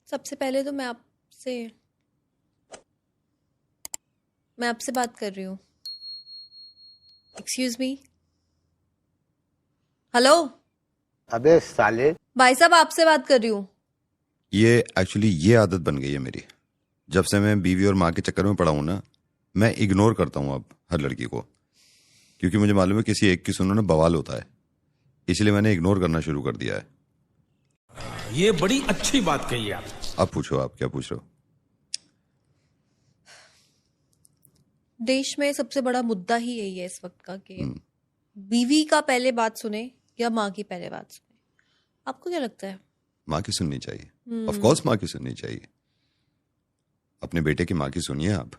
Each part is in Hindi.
सबसे पहले तो मैं आपसे बात कर रही हूँ। Excuse me. हेलो। अबे साले, भाई साहब, आपसे बात कर रही हूँ। ये आदत बन गई है मेरी। जब से मैं बीवी और माँ के चक्कर में पड़ा हूं ना, मैं इग्नोर करता हूं अब हर लड़की को, क्योंकि मुझे मालूम है किसी एक की सुनो ना बवाल होता है। इसलिए मैंने इग्नोर करना शुरू कर दिया है। ये बड़ी अच्छी बात कही आप। अब पूछो, आप क्या पूछ रहे हो? देश में सबसे बड़ा मुद्दा ही यही है इस वक्त का कि बीवी का पहले बात सुने या माँ की पहले बात सुने। आपको क्या लगता है? माँ की सुननी चाहिए, ऑफ कोर्स माँ की सुननी चाहिए। अपने बेटे की माँ की सुनिए आप।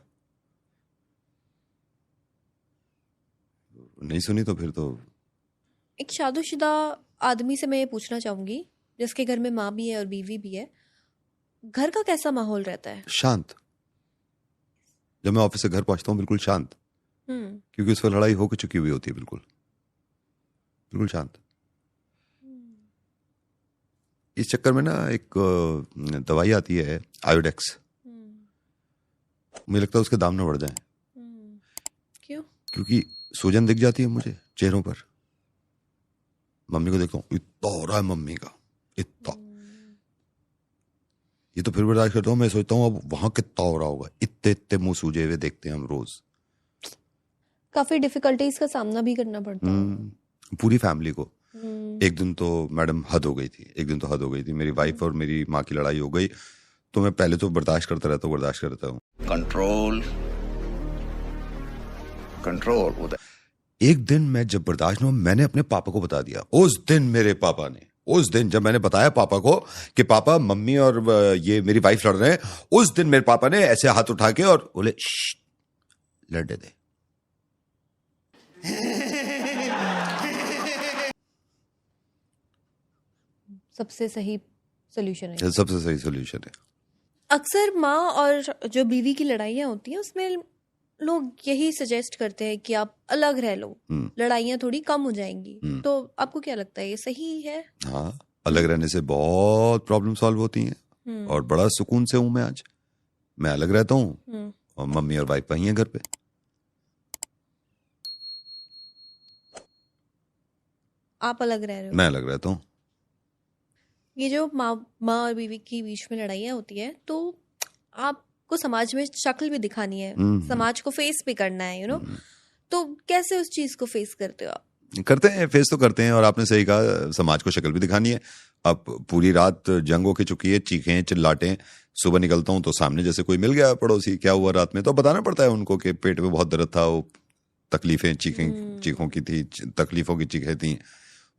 नहीं सुनी तो फिर तो। एक शादीशुदा आदमी से मैं ये पूछना चाहूंगी, जिसके घर में माँ भी है और बीवी भी है, घर का कैसा माहौल रहता है? शांत। जब मैं ऑफिस से घर पहुंचता हूँ बिल्कुल शांत, क्योंकि उस पर लड़ाई हो चुकी हुई होती है। बिल्कुल बिल्कुल शांत। इस चक्कर में ना एक दवाई आती है आयोडेक्स, मुझे लगता है उसके दाम ना बढ़ जाएं। क्यों? क्योंकि सूजन दिख जाती है मुझे चेहरों पर। मम्मी को देखता हूँ, इतना हो रहा है मम्मी का, इतना। ये तो फिर बर्दाश्त करता हूँ। मैं सोचता हूँ अब वहां कितना हो रहा होगा। इतने इतने मुंह सूजे हुए देखते हैं हम रोज। काफी डिफिकल्टीज का सामना भी करना पड़ता है पूरी फैमिली को। एक दिन तो मैडम हद हो गई थी, एक दिन तो हद हो गई थी। मेरी वाइफ और मेरी माँ की लड़ाई हो गई, तो मैं पहले तो बर्दाश्त करता रहता हूँ। कंट्रोल कंट्रोल उधर। एक दिन मैं जब बर्दाश्त नहीं हुआ, मैंने अपने पापा को बता दिया। उस दिन मेरे पापा ने, उस दिन जब मैंने बताया पापा को कि पापा मम्मी और ये मेरी वाइफ लड़ रहे हैं, उस दिन मेरे पापा ने ऐसे हाथ उठा के और बोले लड़ने दे। सबसे सही सोल्यूशन है। सबसे सही सोल्यूशन है। अक्सर माँ और जो बीवी की लड़ाइयाँ होती हैं उसमें लोग यही सजेस्ट करते हैं कि आप अलग रह लो, लड़ाइयाँ थोड़ी कम हो जाएंगी। तो आपको क्या लगता है, ये सही है? हाँ, अलग रहने से बहुत प्रॉब्लम सॉल्व होती हैं और बड़ा सुकून से हूं मैं आज। मैं अलग रहता हूँ और मम्मी और वाइफ वही हैं घर पे। आप अलग रह रहे हो? मैं अलग रहता हूँ। ये जो माँ और बीवी के बीच में लड़ाइयाँ होती है, तो आपको समाज में शक्ल भी दिखानी है, समाज को फेस भी करना है, तो कैसे उस चीज को फेस करते हो आप? करते हैं, फेस तो करते हैं। और आपने सही कहा, समाज को शक्ल भी दिखानी है। अब पूरी रात जंग हो के चुकी है, चीखें चिल्लाटें। सुबह निकलता हूँ तो सामने जैसे कोई मिल गया पड़ोसी, क्या हुआ रात में, तो बताना पड़ता है उनको कि पेट में बहुत दर्द था, वो तकलीफें चीखों की थी, तकलीफों की चीखें थी।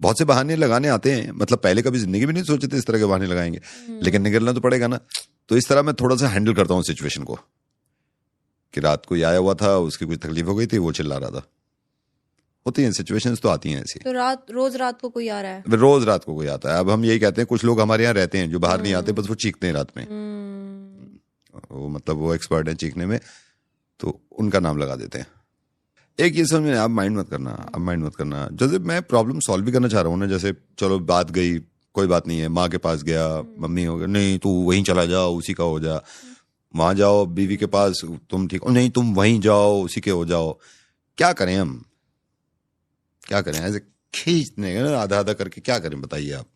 बहुत से बहाने लगाने आते हैं। मतलब पहले कभी जिंदगी में नहीं सोचे थे इस तरह के बहाने लगाएंगे, लेकिन निकलना तो पड़ेगा ना। तो इस तरह मैं थोड़ा सा हैंडल करता हूँ सिचुएशन को, कि रात को आया हुआ था, उसकी कुछ तकलीफ हो गई थी, वो चिल्ला रहा था। होती हैं सिचुएशंस, तो आती हैं ऐसी। तो रोज रात को कोई आ रहा है? रोज रात को कोई आता है। अब हम यही कहते हैं, कुछ लोग हमारे यहाँ रहते हैं जो बाहर नहीं आते, बस वो चीखते हैं रात में। वो मतलब वो एक्सपर्ट है चीखने में, तो उनका नाम लगा देते हैं। एक ये समझ में, आप माइंड मत करना। जैसे मैं प्रॉब्लम सॉल्व भी करना चाह रहा हूँ ना, जैसे चलो बात गई, कोई बात नहीं है, माँ के पास गया, मम्मी हो गया, नहीं तू वहीं चला जाओ, उसी का हो जा। वहां जाओ बीवी के पास, तुम ठीक हो, नहीं तुम वहीं जाओ, उसी के हो जाओ। क्या करें हम, क्या करें? ऐसे खींचने आधा आधा करके क्या करें, बताइए आप।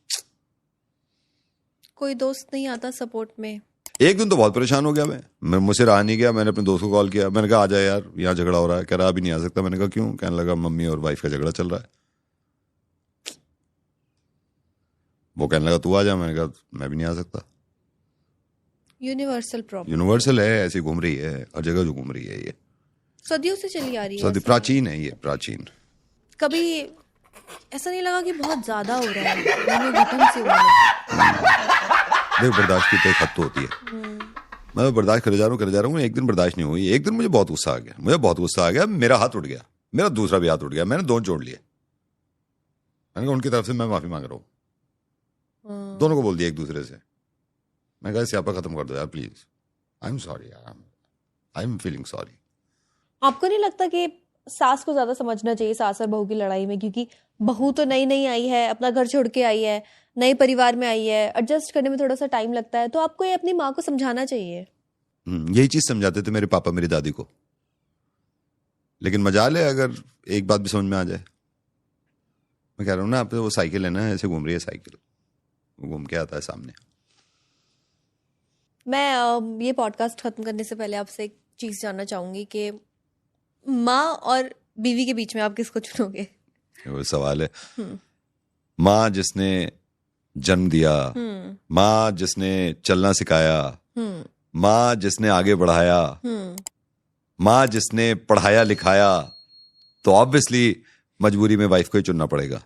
कोई दोस्त नहीं आता सपोर्ट में? एक दिन तो बहुत परेशान हो गया मैं मुझसे रहा नहीं गया। मैंने अपने दोस्त को कॉल किया, मैंने कहा आ जा यार, यहाँ झगड़ा हो रहा है। कह रहा अभी नहीं आ सकता। मैंने कहा क्यों? कहने लगा मम्मी और वाइफ का झगड़ा चल रहा है। वो कहने लगा तू आ जा। मैंने कहा मैं भी नहीं आ सकता। यूनिवर्सल प्रॉब्लम, यूनिवर्सल है, ऐसी घूम रही है हर जगह, जो घूम रही है ये सदियों से चली आ रही है। सदी प्राचीन है, ये प्राचीन। कभी ऐसा नहीं लगा कि बहुत ज्यादा हो रहा है, घुटन से हो रहा है? देख, बर्दाश्त की तो एक हद तो होती है। मैं बर्दाश्त करे जा रहा हूँ। एक दिन बर्दाश्त नहीं हुई। एक दिन मुझे बहुत गुस्सा आ गया, मेरा हाथ उठ गया, मेरा दूसरा भी हाथ उठ गया। मैंने दोनों जोड़ लिए। मैंने कहा उनकी तरफ से मैं माफी मांग रहा हूँ। दोनों को बोल दिया एक दूसरे से। मैं कहा स्यापा खत्म कर दो यार please. I am sorry, I am feeling sorry. आपको नहीं लगता कि सास को ज्यादा समझना चाहिए सास और बहू की लड़ाई में, क्योंकि बहू तो नई नई आई है, अपना घर छोड़ के आई है, नए परिवार में आई है, एडजस्ट करने में थोड़ा सा टाइम लगता है, तो आपको ये अपनी माँ को समझाना चाहिए। यही चीज समझाते थे मेरे पापा मेरी दादी को, लेकिन मजाल है अगर एक बात भी समझ में आ जाए। मैं कह रहा हूँ ना, आप वो साइकिल है ना, ऐसे घूम रही है साइकिल, वो घूम के आता है सामने। मैं ये पॉडकास्ट खत्म करने से पहले आपसे एक चीज जानना चाहूंगी कि माँ और बीवी के बीच में आप किसको चुनोगे? वो सवाल है। माँ जिसने जन्म दिया, माँ जिसने चलना सिखाया, माँ जिसने आगे बढ़ाया, माँ जिसने पढ़ाया लिखाया, तो ऑब्वियसली मजबूरी में वाइफ को ही चुनना पड़ेगा।